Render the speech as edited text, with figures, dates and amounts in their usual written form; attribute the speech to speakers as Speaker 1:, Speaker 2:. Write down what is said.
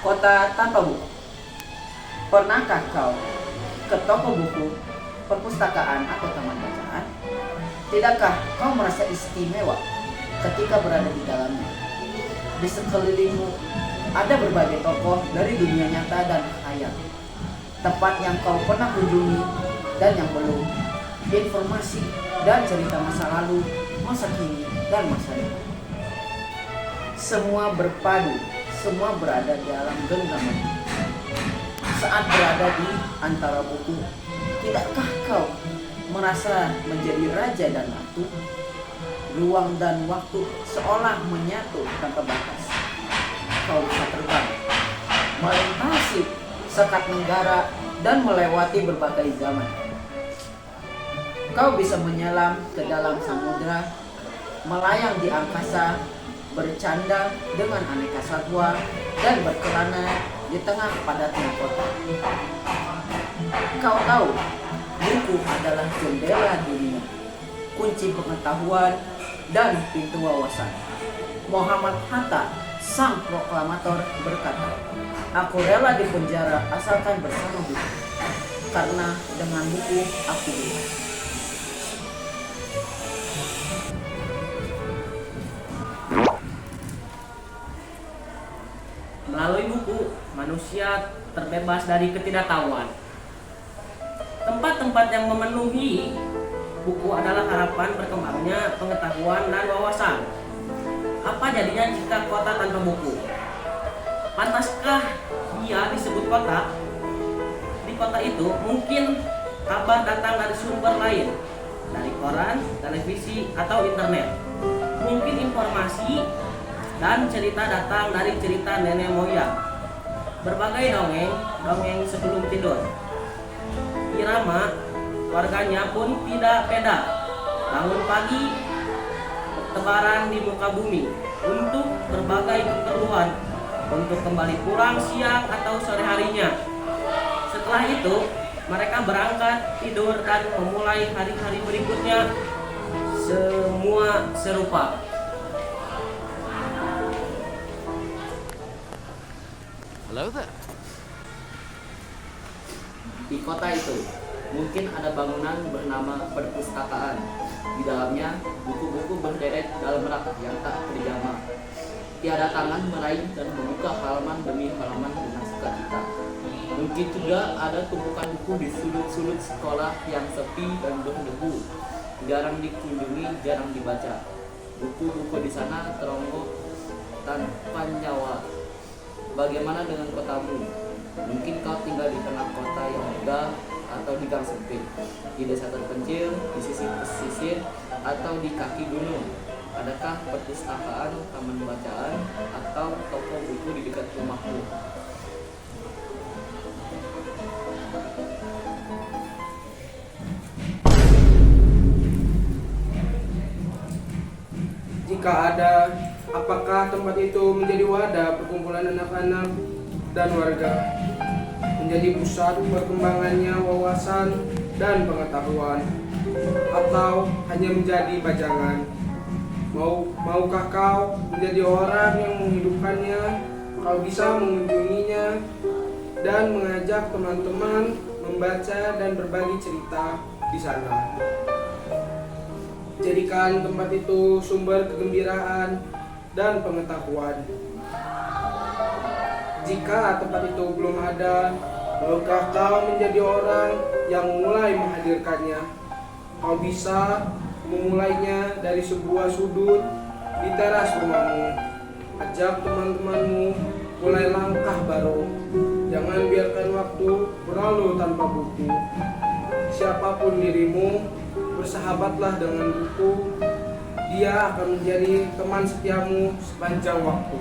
Speaker 1: Kota tanpa buku. Pernahkah kau ke toko buku, perpustakaan atau taman bacaan? Tidakkah kau merasa istimewa ketika berada di dalamnya? Di sekelilingmu ada berbagai tokoh dari dunia nyata dan khayal. Tempat yang kau pernah kunjungi dan yang belum. Informasi dan cerita masa lalu, masa kini, dan masa depan. Semua berpadu, semua berada di dalam genggaman. Saat berada di antara buku, tidakkah kau merasa menjadi raja dan ratu? Ruang dan waktu seolah menyatu tanpa batas. Kau bisa terbang, melintasi sekat negara dan melewati berbagai zaman. Kau bisa menyelam ke dalam samudra, melayang di angkasa, bercanda dengan aneka satwa, dan berkelana di tengah padatnya kota. Kau tahu, buku adalah jendela dunia, kunci pengetahuan, dan pintu wawasan. Muhammad Hatta, sang proklamator, berkata, "Aku rela dipenjara asalkan bersama buku, karena dengan buku aku bebas."
Speaker 2: Melalui buku, manusia terbebas dari ketidaktahuan. Tempat-tempat yang memenuhi buku adalah harapan berkembangnya pengetahuan dan wawasan. Apa jadinya jika kota tanpa buku? Pantaskah dia disebut kota? Di kota itu mungkin kabar datang dari sumber lain, dari koran, televisi, atau internet. Mungkin informasi dan cerita datang dari cerita nenek moyang. Berbagai dongeng sebelum tidur. Irama warganya pun tidak beda. Bangun pagi, bertebaran di muka bumi untuk berbagai keperluan, untuk kembali pulang siang atau sore harinya. Setelah itu, mereka berangkat, tidur, dan memulai hari-hari berikutnya. Semua serupa.
Speaker 3: Hello there.
Speaker 1: Di kota itu, mungkin ada bangunan bernama perpustakaan. Di dalamnya, buku-buku berderet dalam rak yang tak terjamah. Tiada tangan meraih dan membuka halaman demi halaman dengan sukacita. Mungkin juga ada tumpukan buku di sudut-sudut sekolah yang sepi dan berdebu. Jarang dikunjungi, jarang dibaca. Buku-buku di sana teronggok tanpa nyawa. Bagaimana dengan kotamu? Mungkin kau tinggal di tengah kota yang megah atau di gang sempit, di desa terpencil, di sisi pesisir, atau di kaki gunung. Adakah perpustakaan, taman bacaan, atau toko buku di dekat rumahmu?
Speaker 4: Jika ada, apakah tempat itu menjadi wadah perkumpulan anak-anak dan warga? Menjadi pusat perkembangannya wawasan dan pengetahuan? Atau hanya menjadi pajangan? Maukah kau menjadi orang yang menghidupkannya? Kau bisa mengunjunginya dan mengajak teman-teman membaca dan berbagi cerita di sana. Jadikan tempat itu sumber kegembiraan dan pengetahuan. Jika tempat itu belum ada, maukah kau menjadi orang yang mulai menghadirkannya? Kau bisa memulainya dari sebuah sudut di teras rumahmu. Ajak teman-temanmu mulai langkah baru. Jangan biarkan waktu berlalu tanpa buku. Siapapun dirimu, bersahabatlah dengan buku. Dia akan menjadi teman setiamu sepanjang waktu.